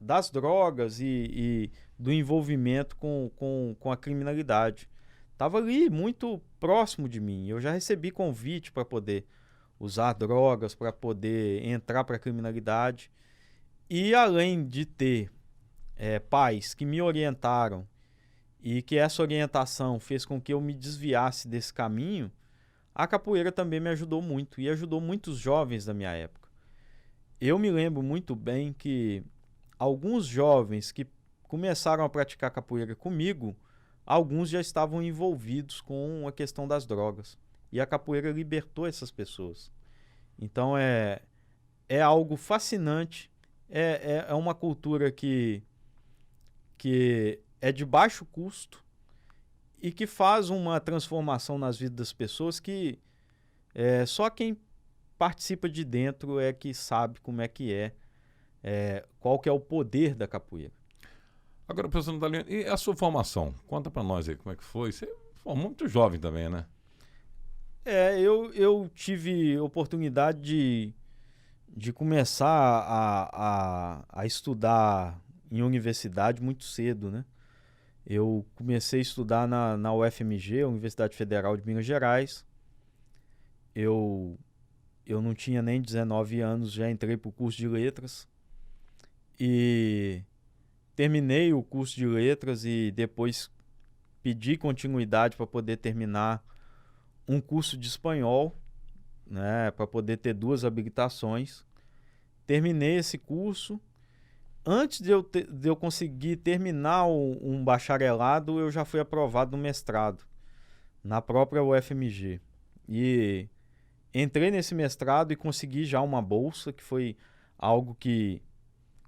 das drogas e do envolvimento com a criminalidade. Estava ali muito próximo de mim. Eu já recebi convite para poder usar drogas, para poder entrar para a criminalidade. E além de ter pais que me orientaram e que essa orientação fez com que eu me desviasse desse caminho, a capoeira também me ajudou muito e ajudou muitos jovens da minha época. Eu me lembro muito bem que alguns jovens que começaram a praticar capoeira comigo, alguns já estavam envolvidos com a questão das drogas. E a capoeira libertou essas pessoas. Então é algo fascinante, é uma cultura que é de baixo custo e que faz uma transformação nas vidas das pessoas que só quem participa de dentro é que sabe como é que qual que é o poder da capoeira. Agora, professor Natalino, e a sua formação? Conta para nós aí como é que foi. Você formou muito jovem também, né? Eu tive oportunidade de começar a estudar em universidade muito cedo, né? Eu comecei a estudar na UFMG, Universidade Federal de Minas Gerais. Eu não tinha nem 19 anos, já entrei para o curso de letras. E terminei o curso de letras e depois pedi continuidade para poder terminar um curso de espanhol, né, para poder ter 2 habilitações. terminei esse curso. Antes de eu conseguir terminar um bacharelado, eu já fui aprovado no mestrado, na própria UFMG. E entrei nesse mestrado e consegui já uma bolsa, que foi algo que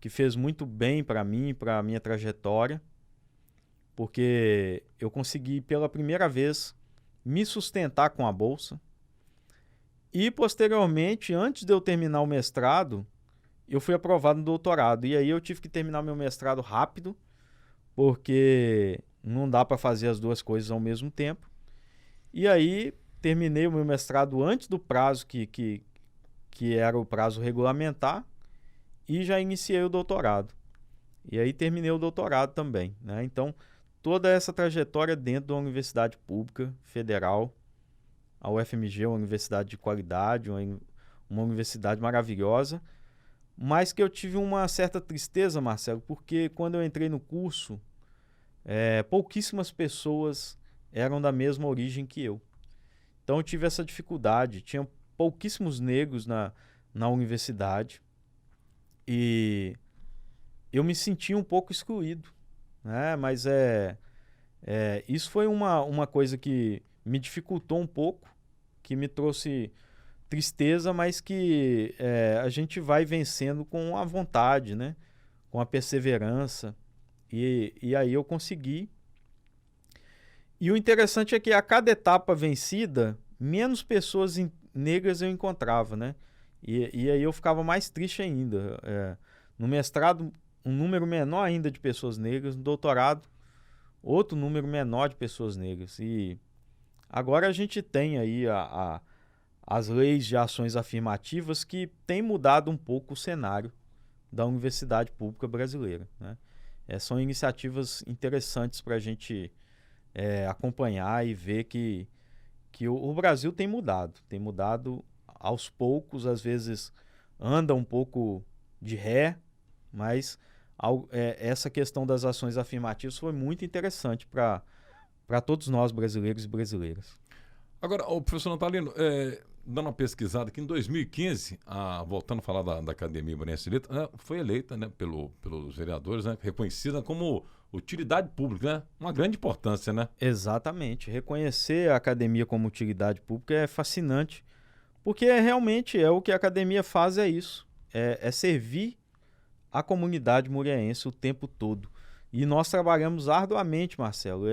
fez muito bem para mim, para a minha trajetória, porque eu consegui pela primeira vez me sustentar com a bolsa. E posteriormente, antes de eu terminar o mestrado, eu fui aprovado no doutorado. E aí eu tive que terminar meu mestrado rápido, porque não dá para fazer as duas coisas ao mesmo tempo. E aí terminei o meu mestrado antes do prazo que era o prazo regulamentar, e já iniciei o doutorado. E aí terminei o doutorado também, né? Então, toda essa trajetória dentro da universidade pública federal. A UFMG é uma universidade de qualidade, uma universidade maravilhosa, mas que eu tive uma certa tristeza, Marcelo, porque quando eu entrei no curso, pouquíssimas pessoas eram da mesma origem que eu. Então eu tive essa dificuldade, tinha pouquíssimos negros na universidade e eu me senti um pouco excluído, né? Mas isso foi uma coisa que me dificultou um pouco, que me trouxe tristeza, mas que a gente vai vencendo com a vontade, né? Com a perseverança. E aí eu consegui. E o interessante é que a cada etapa vencida, menos pessoas negras eu encontrava, né? E aí eu ficava mais triste ainda. No mestrado, um número menor ainda de pessoas negras. No doutorado, outro número menor de pessoas negras. E agora a gente tem aí as leis de ações afirmativas que têm mudado um pouco o cenário da universidade pública brasileira, né? São iniciativas interessantes para a gente acompanhar e ver que o Brasil tem mudado aos poucos, às vezes anda um pouco de ré, mas essa questão das ações afirmativas foi muito interessante para todos nós brasileiros e brasileiras. Agora, o professor Natalino, dando uma pesquisada aqui, em 2015, voltando a falar da Academia Brasiliense de Letras, foi eleita, né, pelos vereadores, né, reconhecida como utilidade pública, né? Uma grande importância, né? Exatamente. Reconhecer a academia como utilidade pública é fascinante, porque realmente o que a academia faz é isso, é servir a comunidade muriaense o tempo todo. E nós trabalhamos arduamente, Marcelo.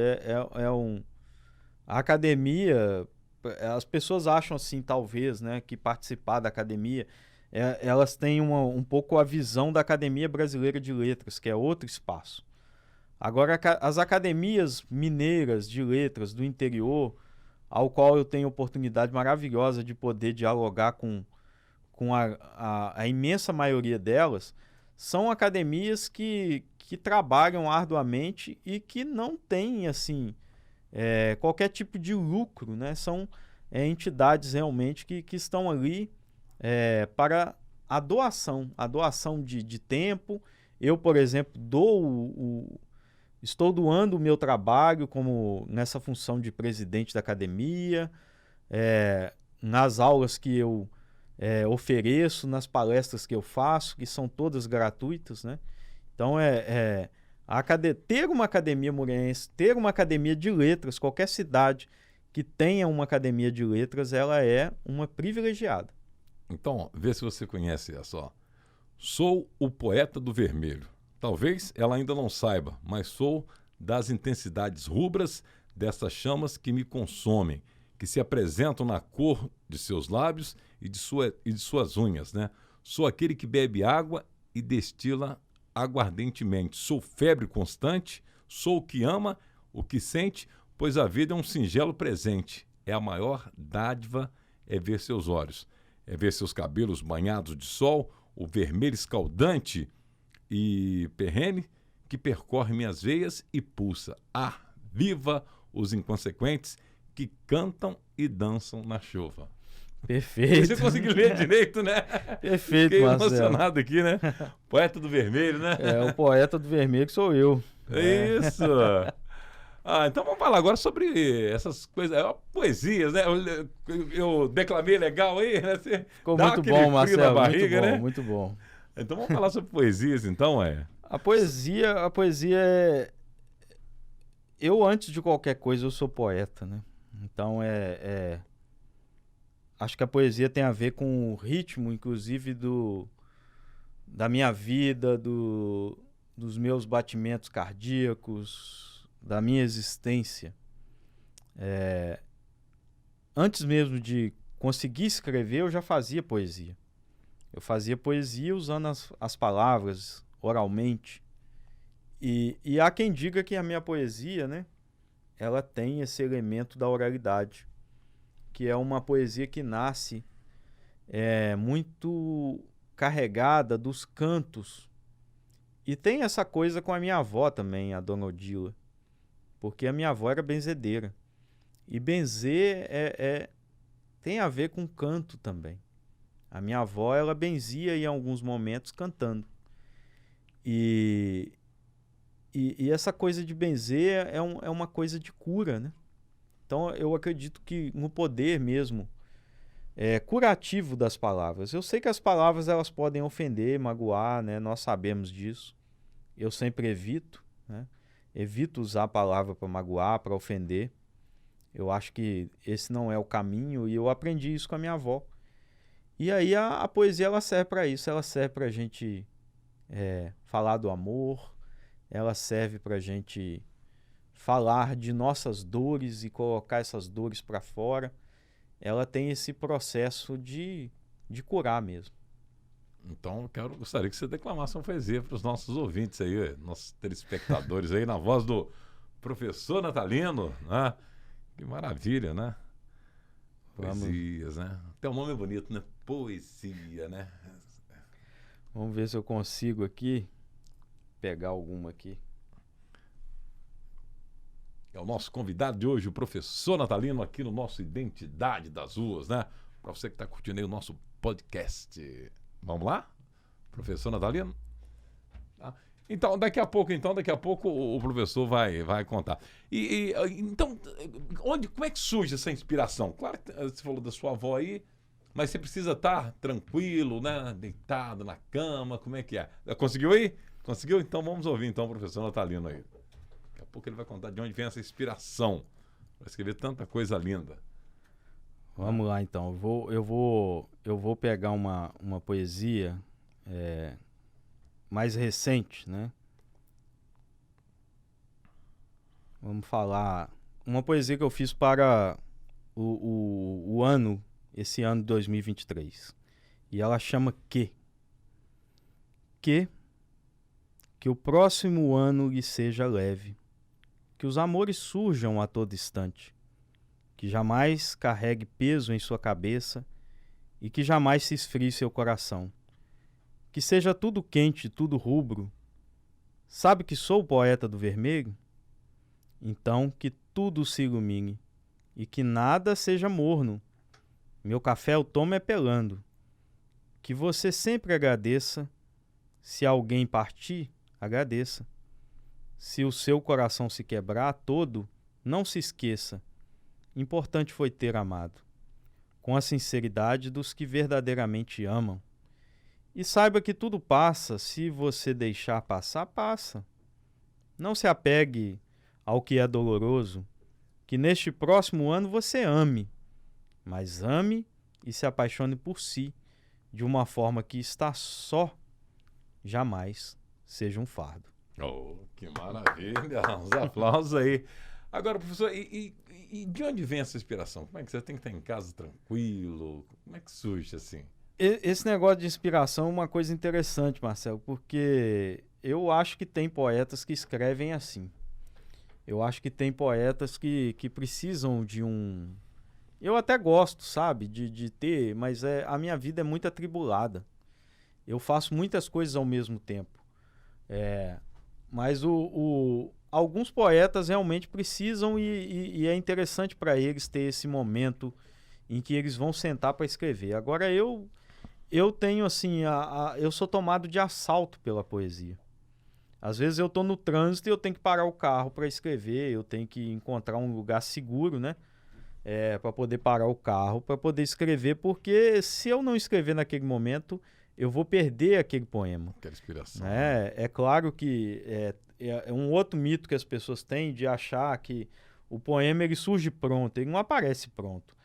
A academia, as pessoas acham assim, talvez, né, que participar da academia, elas têm um pouco a visão da Academia Brasileira de Letras, que é outro espaço. Agora, as academias mineiras de letras do interior, ao qual eu tenho oportunidade maravilhosa de poder dialogar com a imensa maioria delas, são academias que trabalham arduamente e que não têm, assim, qualquer tipo de lucro, né? São entidades realmente que estão ali para a doação de tempo. Eu, por exemplo, estou doando o meu trabalho como nessa função de presidente da academia, nas aulas que eu ofereço, nas palestras que eu faço, que são todas gratuitas, né? Então, ter uma academia muriense, ter uma academia de letras, qualquer cidade que tenha uma academia de letras, ela é uma privilegiada. Então, vê se você conhece essa, ó. Sou o poeta do vermelho. Talvez ela ainda não saiba, mas sou das intensidades rubras dessas chamas que me consomem, que se apresentam na cor de seus lábios e de suas unhas, né? Sou aquele que bebe água e destila aguardentemente. Sou febre constante, sou o que ama, o que sente, pois a vida é um singelo presente. É a maior dádiva, ver seus olhos, ver seus cabelos banhados de sol, o vermelho escaldante e perene que percorre minhas veias e pulsa. Viva os inconsequentes que cantam e dançam na chuva. Perfeito. Você conseguiu ler direito, né? Perfeito, Fiquei Marcelo. emocionado aqui, né? Poeta do vermelho, né? O poeta do vermelho que sou eu. Isso. Então vamos falar agora sobre essas coisas, poesias, né? Eu declamei legal aí, né? Ficou muito bom, Marcelo, na barriga, muito bom, né? muito bom. Então vamos falar sobre poesias, então, A poesia é... Eu, antes de qualquer coisa, eu sou poeta, né? Então, acho que a poesia tem a ver com o ritmo, inclusive, da minha vida, dos meus batimentos cardíacos, da minha existência. Antes mesmo de conseguir escrever, eu já fazia poesia. Eu fazia poesia usando as palavras, oralmente. E há quem diga que a minha poesia, né, ela tem esse elemento da oralidade, que é uma poesia que nasce muito carregada dos cantos. E tem essa coisa com a minha avó também, a Dona Odila, porque a minha avó era benzedeira. E benzer tem a ver com canto também. A minha avó, ela benzia em alguns momentos cantando. E essa coisa de benzer é uma coisa de cura, né? Então eu acredito que no poder mesmo curativo das palavras. Eu sei que as palavras elas podem ofender, magoar, né? Nós sabemos disso. Eu sempre evito, né? Evito usar a palavra para magoar, para ofender. Eu acho que esse não é o caminho e eu aprendi isso com a minha avó. E aí a poesia ela serve para isso, ela serve para a gente falar do amor, ela serve para a gente falar de nossas dores e colocar essas dores para fora. Ela tem esse processo de curar mesmo. Então gostaria que você declamasse uma poesia para os nossos ouvintes aí, nossos telespectadores aí, na voz do professor Natalino, né? Que maravilha, né? Poesias, né? Até o nome é bonito, né? Poesia, né? Vamos ver se eu consigo aqui pegar alguma aqui. É o nosso convidado de hoje, o professor Natalino, aqui no nosso Identidade das Ruas, né? Para você que está curtindo aí o nosso podcast. Vamos lá? Professor Natalino? Tá. Então, daqui a pouco o professor vai contar. Então, como é que surge essa inspiração? Claro que você falou da sua avó aí, mas você precisa estar tranquilo, né? Deitado na cama, como é que é? Conseguiu aí? Conseguiu? Então vamos ouvir então o professor Natalino aí. Daqui a pouco ele vai contar de onde vem essa inspiração para escrever tanta coisa linda. Vamos lá então. Eu vou pegar uma poesia mais recente, né? Vamos falar uma poesia que eu fiz para esse ano de 2023. E ela chama Que o próximo ano lhe seja leve, que os amores surjam a todo instante, que jamais carregue peso em sua cabeça e que jamais se esfrie seu coração, que seja tudo quente, tudo rubro. Sabe que sou o poeta do vermelho? Então que tudo se ilumine e que nada seja morno. Meu café eu tomo pelando. Que você sempre agradeça. Se alguém partir, agradeça. Se o seu coração se quebrar todo, não se esqueça. Importante foi ter amado, com a sinceridade dos que verdadeiramente amam. E saiba que tudo passa, se você deixar passar, passa. Não se apegue ao que é doloroso, que neste próximo ano você ame, mas ame e se apaixone por si, de uma forma que estar só jamais seja um fardo. Oh, que maravilha! Uns aplausos aí. Agora, professor, e de onde vem essa inspiração? Como é que você tem que estar em casa tranquilo? Como é que surge assim? Esse negócio de inspiração é uma coisa interessante, Marcelo, porque eu acho que tem poetas que escrevem assim. Eu acho que tem poetas que precisam de um... Eu até gosto, sabe, de ter, mas a minha vida é muito atribulada. Eu faço muitas coisas ao mesmo tempo. Mas alguns poetas realmente precisam e é interessante para eles ter esse momento em que eles vão sentar para escrever. Agora eu tenho assim, eu sou tomado de assalto pela poesia. Às vezes eu estou no trânsito e eu tenho que parar o carro para escrever, eu tenho que encontrar um lugar seguro, né? Para poder parar o carro, para poder escrever, porque se eu não escrever naquele momento, eu vou perder aquele poema. Aquela inspiração. É claro que é um outro mito que as pessoas têm de achar que o poema ele surge pronto, ele não aparece pronto.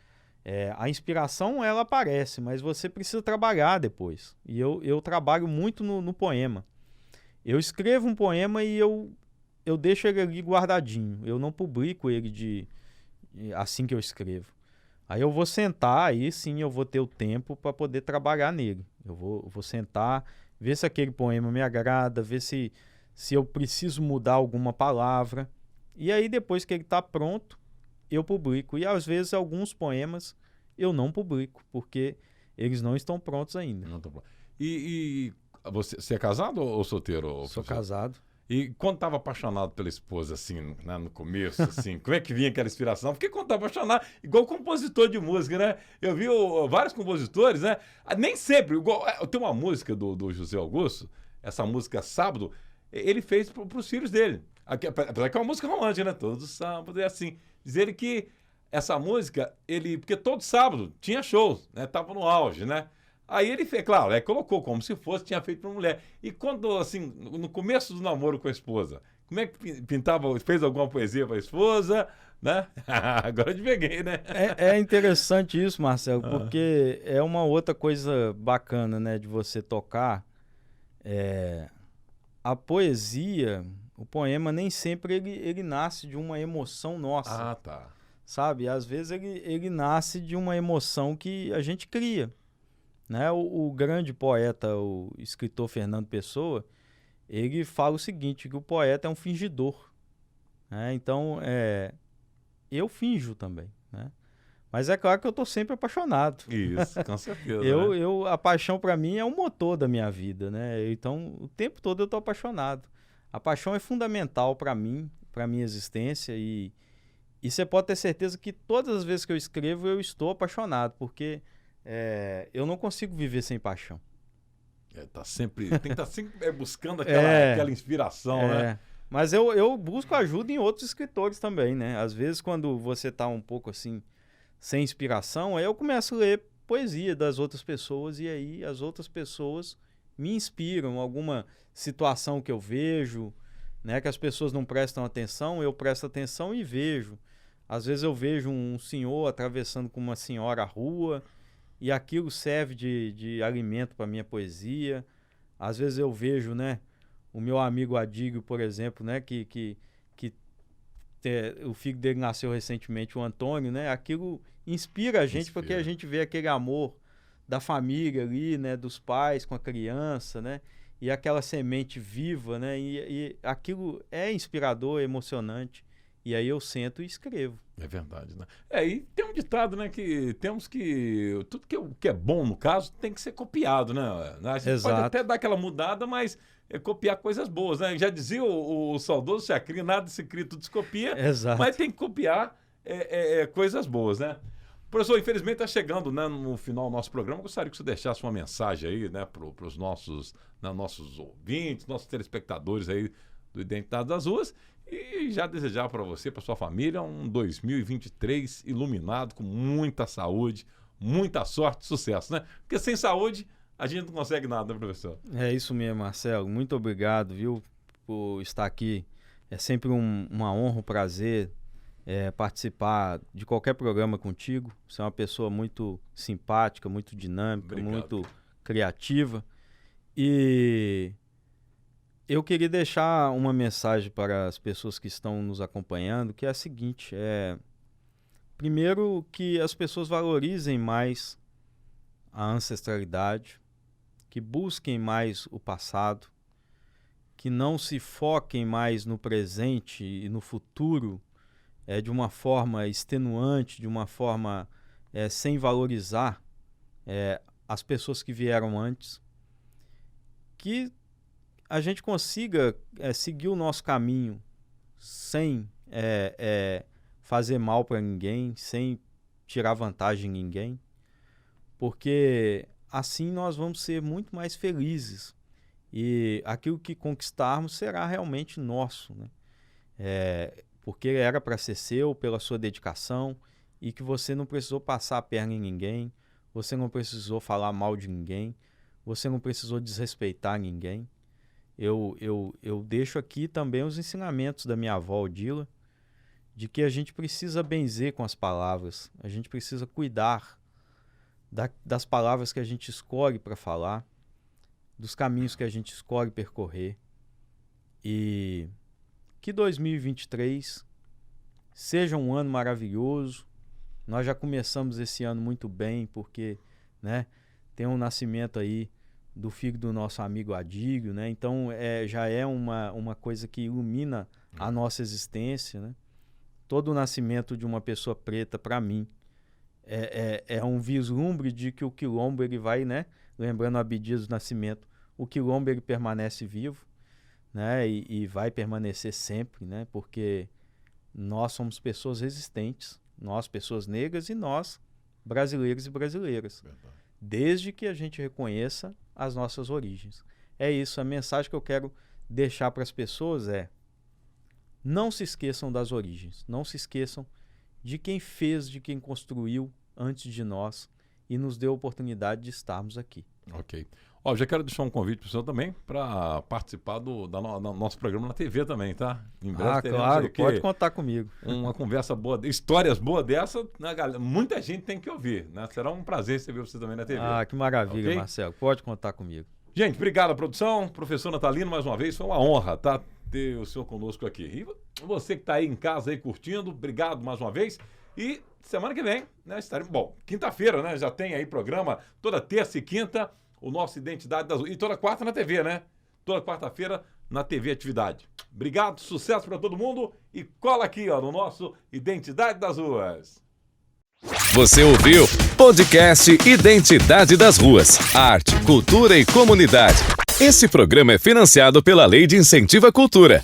A inspiração, ela aparece, mas você precisa trabalhar depois. E eu trabalho muito no poema. Eu escrevo um poema e eu deixo ele ali guardadinho. Eu não publico ele assim que eu escrevo. Aí eu vou sentar, aí sim eu vou ter o tempo para poder trabalhar nele. Eu vou sentar, ver se aquele poema me agrada, ver se eu preciso mudar alguma palavra. E aí depois que ele está pronto, eu publico. E às vezes alguns poemas eu não publico, porque eles não estão prontos ainda. Não tô pronto. E você é casado ou solteiro? Sou professor? casado. E quando estava apaixonado pela esposa, assim, né, no começo, assim, como é que vinha aquela inspiração? Porque quando estava apaixonado, igual compositor de música, né? Eu vi vários compositores, né? Nem sempre, igual, tem uma música do José Augusto, essa música Sábado, ele fez para os filhos dele. Apesar que é uma música romântica, né? Todo sábado é assim. Diz ele que essa música, porque todo sábado tinha shows, né? Tava no auge, né? Aí ele fez, claro, colocou como se tinha feito para mulher. E quando, assim, no começo do namoro com a esposa, como é que pintava, fez alguma poesia para a esposa, né? Agora eu te peguei, né? É interessante isso, Marcelo, porque é uma outra coisa bacana, né, de você tocar. A poesia, o poema, nem sempre ele nasce de uma emoção nossa. Ah, tá. Sabe? Às vezes ele nasce de uma emoção que a gente cria. Né? O grande poeta, o escritor Fernando Pessoa, ele fala o seguinte, que o poeta é um fingidor. Né? Então, eu finjo também. Né? Mas é claro que eu estou sempre apaixonado. Isso, com certeza. A paixão para mim é o motor da minha vida. Né? Então, o tempo todo eu estou apaixonado. A paixão é fundamental para mim, para minha existência. E você pode ter certeza que todas as vezes que eu escrevo, eu estou apaixonado, porque eu não consigo viver sem paixão. Tem que estar sempre buscando aquela inspiração, né? Mas eu busco ajuda em outros escritores também, né? Às vezes, quando você está um pouco assim, sem inspiração, aí eu começo a ler poesia das outras pessoas e aí as outras pessoas me inspiram. Alguma situação que eu vejo, né? Que as pessoas não prestam atenção, eu presto atenção e vejo. Às vezes eu vejo um senhor atravessando com uma senhora a rua e aquilo serve de alimento para minha poesia. Às vezes eu vejo, né, o meu amigo Adílio, por exemplo, né, que o filho dele nasceu recentemente, o Antônio, né, aquilo inspira a gente porque a gente vê aquele amor da família ali, né, dos pais com a criança, né, e aquela semente viva, né, e aquilo é inspirador, é emocionante. E aí eu sento e escrevo. É verdade, né? E tem um ditado, né, que temos que... Tudo que é bom, no caso, tem que ser copiado, né? A gente pode até dar aquela mudada, mas copiar coisas boas, né? Já dizia o saudoso Chacrinha, nada se cria, tudo se copia. Exato. Mas tem que copiar coisas boas, né? Professor, infelizmente está chegando, né, no final do nosso programa. Gostaria que você deixasse uma mensagem aí, né, para os nossos ouvintes, nossos telespectadores aí do Identidade das Ruas. E já desejar para você, para sua família, um 2023 iluminado, com muita saúde, muita sorte, sucesso, né? Porque sem saúde a gente não consegue nada, né, professor? É isso mesmo, Marcelo. Muito obrigado, viu, por estar aqui. É sempre uma honra, um prazer participar de qualquer programa contigo. Você é uma pessoa muito simpática, muito dinâmica, obrigado, muito criativa. E eu queria deixar uma mensagem para as pessoas que estão nos acompanhando, que é a seguinte, primeiro que as pessoas valorizem mais a ancestralidade, que busquem mais o passado, que não se foquem mais no presente e no futuro de uma forma extenuante, de uma forma sem valorizar as pessoas que vieram antes, que a gente consiga seguir o nosso caminho sem fazer mal para ninguém, sem tirar vantagem em ninguém, porque assim nós vamos ser muito mais felizes e aquilo que conquistarmos será realmente nosso, né? Porque era para ser seu, pela sua dedicação, e que você não precisou passar a perna em ninguém, você não precisou falar mal de ninguém, você não precisou desrespeitar ninguém. Eu deixo aqui também os ensinamentos da minha avó Odila, de que a gente precisa benzer com as palavras, a gente precisa cuidar das palavras que a gente escolhe para falar, dos caminhos que a gente escolhe percorrer. E que 2023 seja um ano maravilhoso. Nós já começamos esse ano muito bem, porque, né, tem um nascimento aí do filho do nosso amigo Adílio, né? Então já é uma coisa que ilumina a nossa existência, né? Todo o nascimento de uma pessoa preta, para mim, é um vislumbre de que o Quilombo ele vai, né? Lembrando Abdias do Nascimento, o Quilombo ele permanece vivo, né? E vai permanecer sempre, né? Porque nós somos pessoas resistentes, nós pessoas negras e nós brasileiros e brasileiras. Verdade. Desde que a gente reconheça as nossas origens. É isso, a mensagem que eu quero deixar para as pessoas é: não se esqueçam das origens, não se esqueçam de quem fez, de quem construiu antes de nós e nos deu a oportunidade de estarmos aqui. Ok. Ó, já quero deixar um convite para o senhor também para participar do nosso programa na TV também, tá? Em breve claro, pode contar comigo. Uma conversa boa, histórias boas dessa, né, galera? Muita gente tem que ouvir, né? Será um prazer receber você também na TV. Que maravilha, okay? Marcelo, pode contar comigo. Gente, obrigado à produção, professor Natalino, mais uma vez, foi uma honra, tá? Ter o senhor conosco aqui. E você que está aí em casa aí curtindo, obrigado mais uma vez. E semana que vem, né, estaremos... Bom, quinta-feira, né, já tem aí programa, toda terça e quinta, o nosso Identidade das Ruas. E toda quarta na TV, né? Toda quarta-feira na TV Atividade. Obrigado, sucesso para todo mundo e cola aqui, ó, no nosso Identidade das Ruas. Você ouviu Podcast Identidade das Ruas. Arte, cultura e comunidade. Esse programa é financiado pela Lei de Incentivo à Cultura.